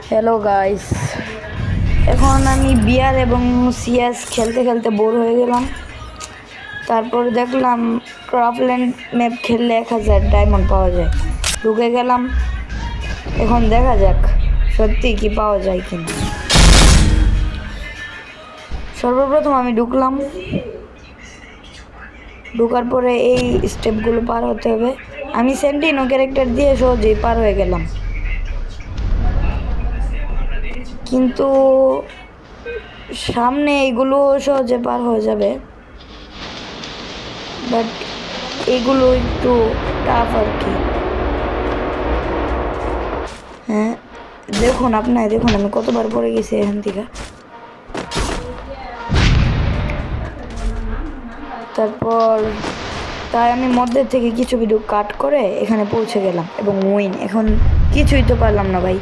Hello guys, এখন আমি BR এবং সিএস খেলতে খেলতে বোর হয়ে গেলাম। তারপর দেখলাম ক্রাফল্যান্ড ম্যাপ খেললে 1000 ডায়মন্ড পাওয়া যায়। ঢুকে গেলাম, এখন দেখা যাক সত্যি কি পাওয়া যায় কিনা। সর্বপ্রথম আমি ঢুকলাম, ঢোকার পরে এই স্টেপগুলো পার হতে হবে। আমি সেন্টিনো ক্যারেক্টার দিয়ে সহজেই পার হয়ে গেলাম, কিন্তু সামনে এইগুলো সহজে পার হয়ে যাবে, বাট এগুলো একটু টাফ আর কি। হ্যাঁ দেখুন, দেখুন আমি কতবার পড়ে গেছি এখান থেকে। তারপর তাই আমি মধ্যে থেকে কিছু ভিডিও কাট করে এখানে পৌঁছে গেলাম এবং উইন। এখন কিছুই তো পারলাম না ভাই।